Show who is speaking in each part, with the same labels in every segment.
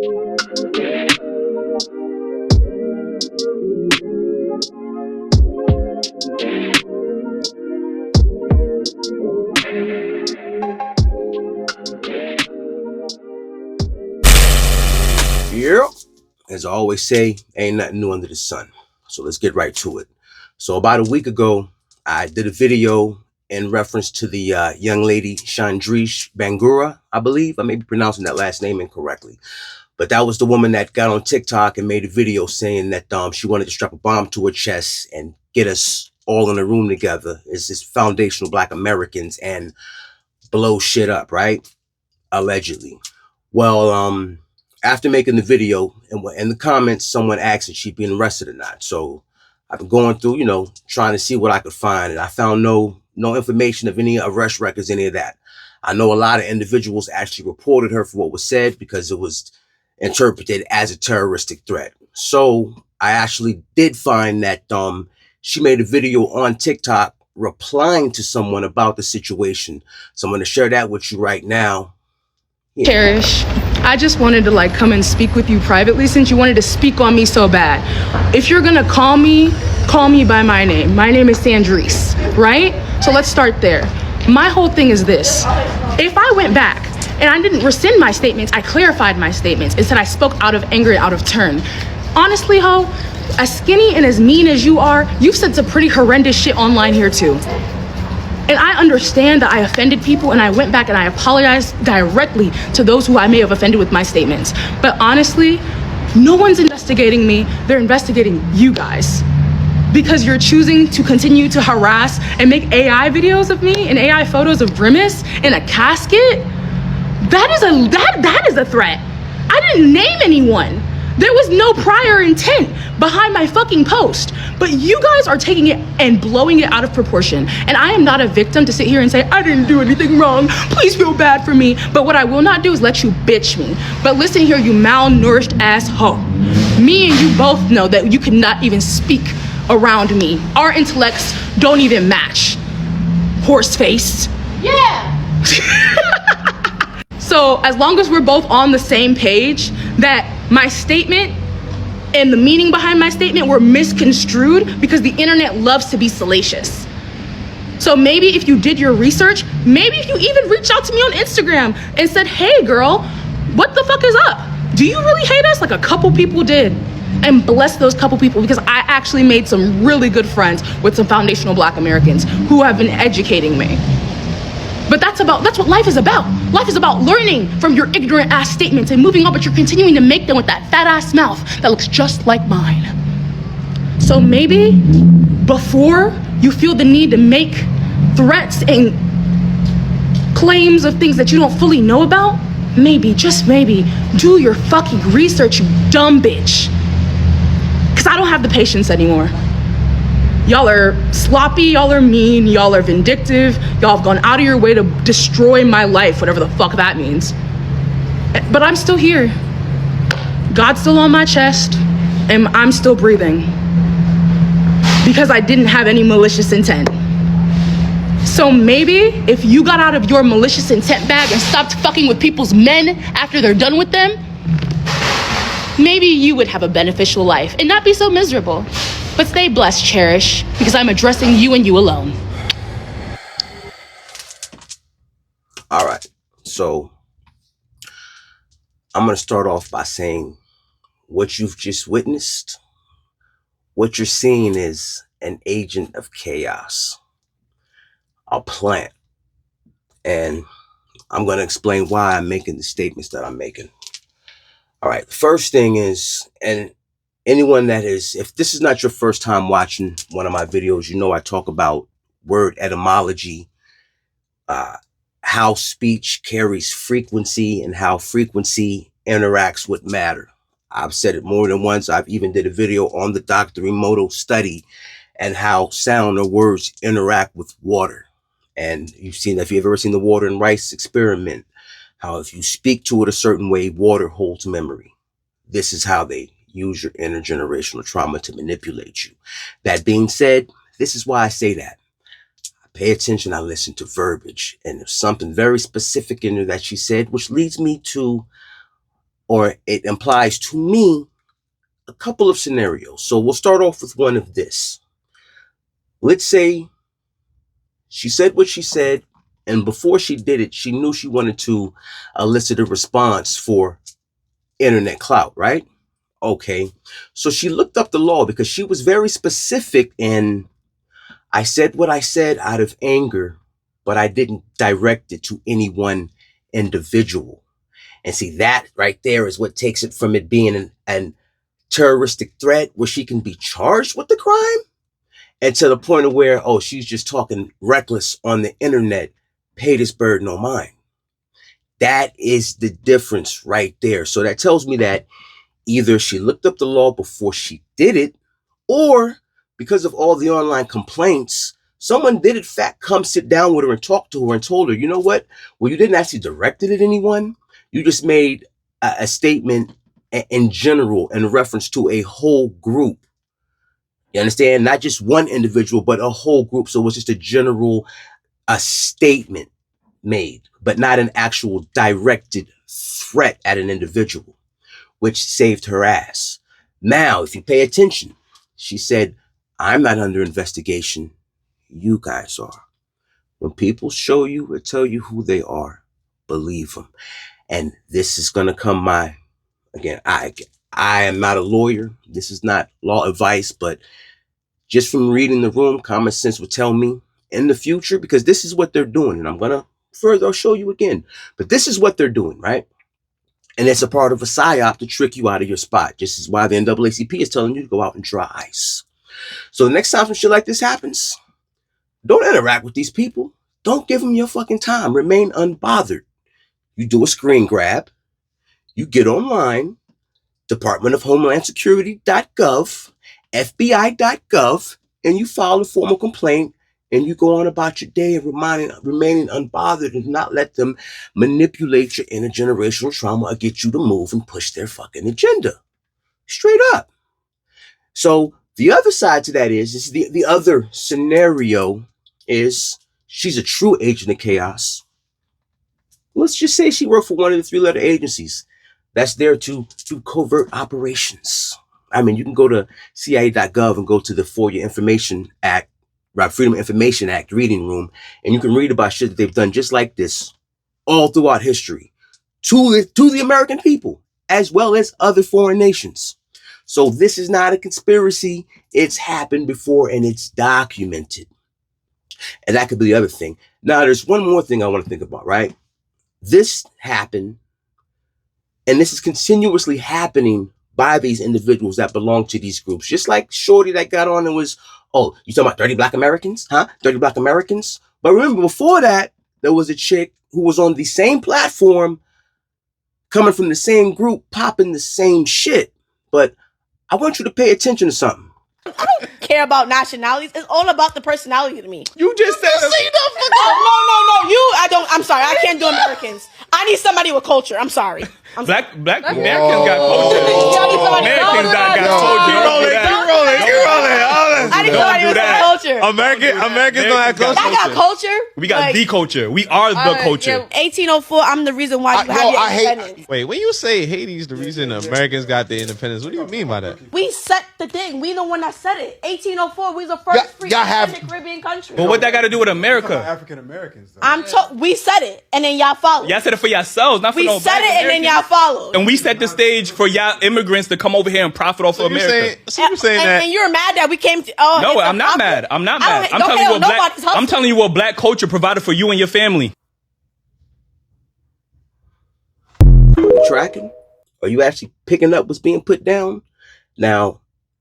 Speaker 1: Yeah, as I always say, ain't nothing new under the sun. So let's get right to it. So about a week ago, I did a video in reference to the young lady, Sandrice Bangura, I believe. I may be pronouncing that last name incorrectly. But that was the woman that got on TikTok and made a video saying that she wanted to strap a bomb to her chest and get us all in a room together as this foundational Black Americans and blow shit up, right? Allegedly. Well, after making the video, and in the comments, someone asked if she'd been arrested or not. So I've been going through, trying to see what I could find, and I found no information of any arrest records, any of that. I know a lot of individuals actually reported her for what was said because it was interpreted as a terroristic threat. So I actually did find that she made a video on TikTok replying to someone about the situation. So I'm going to share that with you right now.
Speaker 2: Yeah. Cherish, I just wanted to come and speak with you privately since you wanted to speak on me so bad. If you're gonna call me by my name. My name is Sandrice, right? So let's start there. My whole thing is this. If I went back and I didn't rescind my statements, I clarified my statements. Instead, I spoke out of anger and out of turn. Honestly, ho, as skinny and as mean as you are, you've said some pretty horrendous shit online here too. And I understand that I offended people, and I went back and I apologized directly to those who I may have offended with my statements. But honestly, no one's investigating me. They're investigating you guys. Because you're choosing to continue to harass and make AI videos of me and AI photos of Grimace in a casket. That is a threat. I didn't name anyone. There was no prior intent behind my fucking post, but you guys are taking it and blowing it out of proportion. And I am not a victim to sit here and say, I didn't do anything wrong. Please feel bad for me. But what I will not do is let you bitch me. But listen here, you malnourished ass hoe. Me and you both know that you cannot even speak around me. Our intellects don't even match. Horse face. Yeah. So as long as we're both on the same page, that my statement and the meaning behind my statement were misconstrued because the internet loves to be salacious. So maybe if you did your research, maybe if you even reached out to me on Instagram and said, hey girl, what the fuck is up? Do you really hate us? Like a couple people did. And bless those couple people, because I actually made some really good friends with some foundational Black Americans who have been educating me. But that's what life is about. Life is about learning from your ignorant ass statements and moving on, but you're continuing to make them with that fat ass mouth that looks just like mine. So maybe before you feel the need to make threats and claims of things that you don't fully know about, maybe, just maybe, do your fucking research, you dumb bitch. Because I don't have the patience anymore. Y'all are sloppy, y'all are mean, y'all are vindictive, y'all have gone out of your way to destroy my life, whatever the fuck that means. But I'm still here. God's still on my chest, and I'm still breathing. Because I didn't have any malicious intent. So maybe if you got out of your malicious intent bag and stopped fucking with people's men after they're done with them, maybe you would have a beneficial life and not be so miserable. But stay blessed, Cherish, because I'm addressing you and you alone.
Speaker 1: All right. So I'm going to start off by saying what you've just witnessed, what you're seeing is an agent of chaos, a plant. And I'm going to explain why I'm making the statements that I'm making. All right. The first thing is, and anyone that is, if this is not your first time watching one of my videos, you know I talk about word etymology, how speech carries frequency and how frequency interacts with matter. I've said it more than once. I've even did a video on the Dr. Emoto study and how sound or words interact with water. And if you've ever seen the water and rice experiment, how if you speak to it a certain way, water holds memory. This is how they use your intergenerational trauma to manipulate you. That being said, this is why I say that. I pay attention, I listen to verbiage, and there's something very specific in there that she said, which leads me to or it implies to me a couple of scenarios. So we'll start off with one of this. Let's say she said what she said, and before she did it, she knew she wanted to elicit a response for internet clout, right? Okay. So she looked up the law because she was very specific in, I said what I said out of anger, but I didn't direct it to any one individual. And see, that right there is what takes it from it being an terroristic threat where she can be charged with the crime, and to the point of where, oh, she's just talking reckless on the internet, pay this bird no mind. That is the difference right there. So that tells me that either she looked up the law before she did it, or because of all the online complaints, someone did in fact come sit down with her and talk to her and told her, you know what? Well, you didn't actually direct it at anyone. You just made a statement in general in reference to a whole group. You understand? Not just one individual, but a whole group. So it was just a statement made, but not an actual directed threat at an individual, which saved her ass. Now, if you pay attention, she said, I'm not under investigation. You guys are. When people show you or tell you who they are, believe them. And this is going to come again, I am not a lawyer. This is not law advice, but just from reading the room, common sense would tell me in the future, because this is what they're doing. And I'm going to further show you again, but this is what they're doing, right? And it's a part of a psyop to trick you out of your spot. This is why the NAACP is telling you to go out and dry ice. So the next time some shit like this happens, don't interact with these people. Don't give them your fucking time. Remain unbothered. You do a screen grab. You get online, Department of Homeland Security.gov, FBI.gov, and you file a formal complaint, and you go on about your day and remaining unbothered and not let them manipulate your intergenerational trauma or get you to move and push their fucking agenda. Straight up. So the other side to that is the other scenario is she's a true agent of chaos. Let's just say she worked for one of the three-letter agencies that's there to do covert operations. I mean, you can go to CIA.gov and go to the FOIA Information Act, right, Freedom of Information Act reading room, and you can read about shit that they've done just like this all throughout history to the American people, as well as other foreign nations. So this is not a conspiracy. It's happened before and it's documented. And that could be the other thing. Now, there's one more thing I want to think about, right? This happened, and this is continuously happening by these individuals that belong to these groups. Just like Shorty that got on and was, oh, you talking about dirty black Americans? Huh? Dirty black Americans? But remember, before that, there was a chick who was on the same platform, coming from the same group, popping the same shit. But I want you to pay attention to something.
Speaker 3: I don't care about nationalities. It's all about the personality to me.
Speaker 4: You just said
Speaker 3: No. I'm sorry. I can't do Americans. I need somebody with culture. I'm sorry.
Speaker 4: Black Americans got culture. Americans got culture.
Speaker 3: Keep rolling. I need somebody with culture.
Speaker 4: Americans don't have culture.
Speaker 3: I got culture.
Speaker 4: We got the culture. We are the culture.
Speaker 3: 1804. I'm the reason why you have your independence.
Speaker 5: Wait, when you say Haiti's the reason Americans got their independence, what do you mean by that?
Speaker 3: We set the thing. We the one that said it. 1804. We was the first free Caribbean country.
Speaker 4: But what that got to do with America?
Speaker 6: African Americans, though.
Speaker 3: We said it, and then y'all followed.
Speaker 4: Y'all said it for yourselves, not for no
Speaker 3: We said it, and then y'all followed.
Speaker 4: And we set the stage for y'all immigrants to come over here and profit off of America.
Speaker 5: You're saying that?
Speaker 3: And you're mad that we came to.
Speaker 4: No, I'm not mad. I'm telling you what black culture provided for you and your family.
Speaker 1: Are you tracking? Are you actually picking up what's being put down? Now,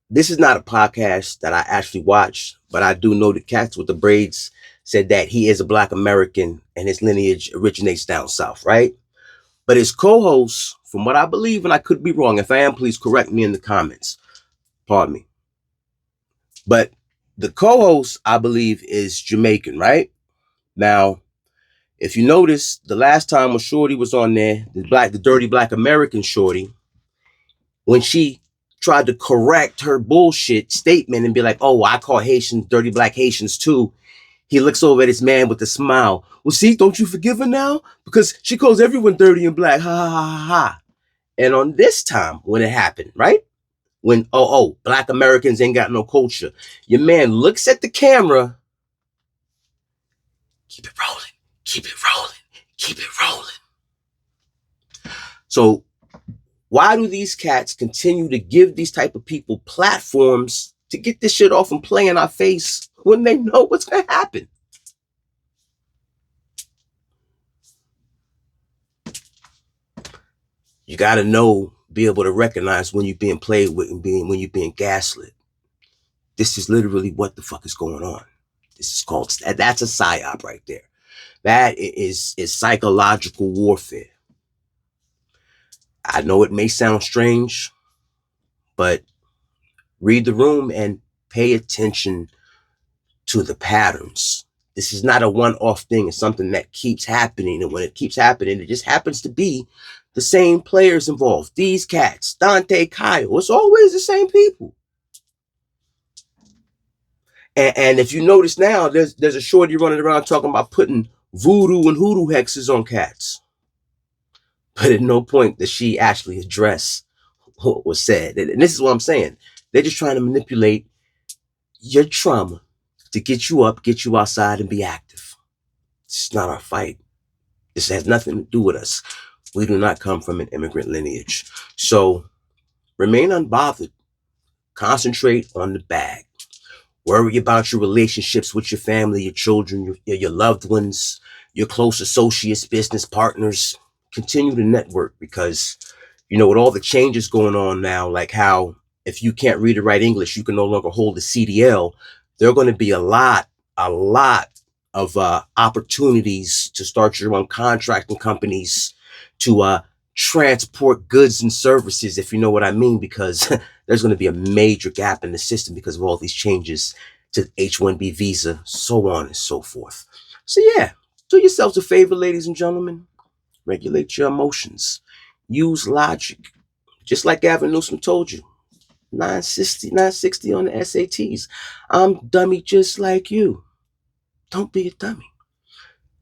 Speaker 1: this is not a podcast that I actually watched, but I do know the cats with the braids said that he is a black American and his lineage originates down south, right? But his co-host, from what I believe, and I could be wrong, if I am, please correct me in the comments. Pardon me. But the co-host, I believe, is Jamaican, right? Now, if you notice, the last time when Shorty was on there, the dirty black American Shorty, when she tried to correct her bullshit statement and be like, oh, I call Haitians dirty black Haitians too, he looks over at his man with a smile. Well, see, don't you forgive her now? Because she calls everyone dirty and black. Ha, ha, ha, ha, ha. And on this time, when it happened, right? When, black Americans ain't got no culture. Your man looks at the camera. Keep it rolling. Keep it rolling. Keep it rolling. So why do these cats continue to give these type of people platforms to get this shit off and play in our face when they know what's going to happen? You got to know, be able to recognize when you're being played with and when you're being gaslit. This is literally what the fuck is going on. This is called, that's a psyop right there. That is psychological warfare. I know it may sound strange, but read the room and pay attention to the patterns. This is not a one-off thing. It's something that keeps happening. And when it keeps happening, it just happens to be the same players involved. These cats, Dante, Kyle, it's always the same people. And if you notice now, there's a shorty running around talking about putting voodoo and hoodoo hexes on cats. But at no point does she actually address what was said. And this is what I'm saying. They're just trying to manipulate your trauma to get you up, get you outside, and be active. It's not our fight. This has nothing to do with us. We do not come from an immigrant lineage. So remain unbothered. Concentrate on the bag. Worry about your relationships with your family, your children, your loved ones, your close associates, business partners. Continue to network because, with all the changes going on now, like how if you can't read or write English, you can no longer hold a CDL. There are going to be a lot of opportunities to start your own contracting companies to transport goods and services, if you know what I mean, because there's going to be a major gap in the system because of all these changes to H-1B visa, so on and so forth. So yeah, do yourselves a favor, ladies and gentlemen. Regulate your emotions. Use logic. Just like Gavin Newsom told you. 960 on the SATs. I'm dummy just like you. Don't be a dummy.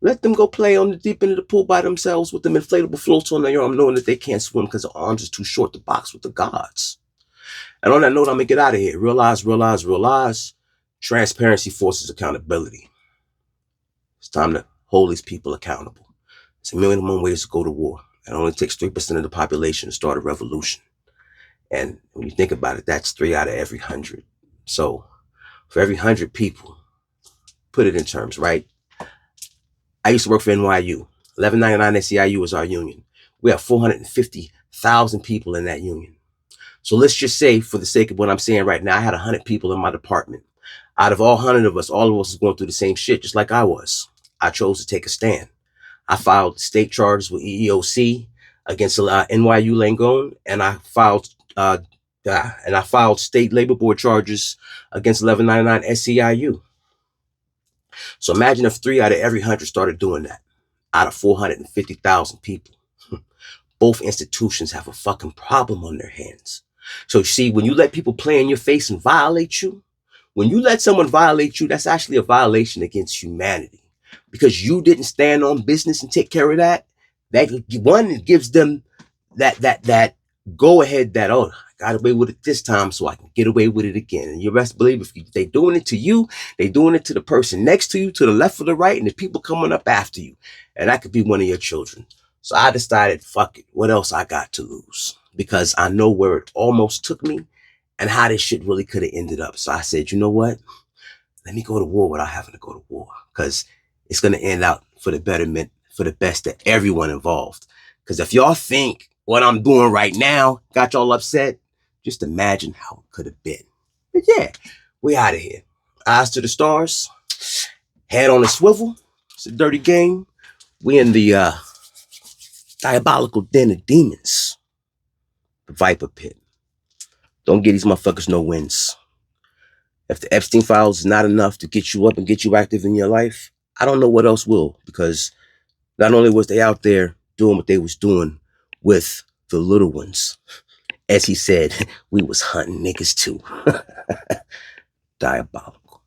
Speaker 1: Let them go play on the deep end of the pool by themselves with them inflatable floats on their arm, knowing that they can't swim because their arms are too short to box with the gods. And on that note, I'm going to get out of here. Realize. Transparency forces accountability. It's time to hold these people accountable. It's 1,000,001 ways to go to war. It only takes 3% of the population to start a revolution. And when you think about it, that's 3 out of every 100. So for every 100 people, put it in terms, right? I used to work for NYU. 1199 SEIU is our union. We have 450,000 people in that union. So let's just say, for the sake of what I'm saying right now, I had 100 people in my department. Out of all 100 of us, all of us is going through the same shit, just like I was. I chose to take a stand. I filed state charges with EEOC against NYU Langone, and I filed state labor board charges against 1199 SEIU. So imagine if 3 out of every 100 started doing that out of 450,000 people. Both institutions have a fucking problem on their hands. So you see, when you let people play in your face and violate you, when you let someone violate you, that's actually a violation against humanity because you didn't stand on business and take care of that. That one gives them that go ahead that, I got away with it this time, so I can get away with it again. And you best believe if they doing it to you, they doing it to the person next to you, to the left or the right, and the people coming up after you. And that could be one of your children. So I decided, fuck it. What else I got to lose? Because I know where it almost took me and how this shit really could have ended up. So I said, you know what? Let me go to war without having to go to war. Because it's going to end out for the betterment, for the best of everyone involved. Because if y'all think what I'm doing right now got y'all upset, just imagine how it could have been. But yeah, we out of here. Eyes to the stars. Head on a swivel. It's a dirty game. We in the diabolical den of demons. The Viper Pit. Don't get these motherfuckers no wins. If the Epstein files is not enough to get you up and get you active in your life, I don't know what else will, because not only was they out there doing what they was doing with the little ones, as he said, we was hunting niggas too. Diabolical.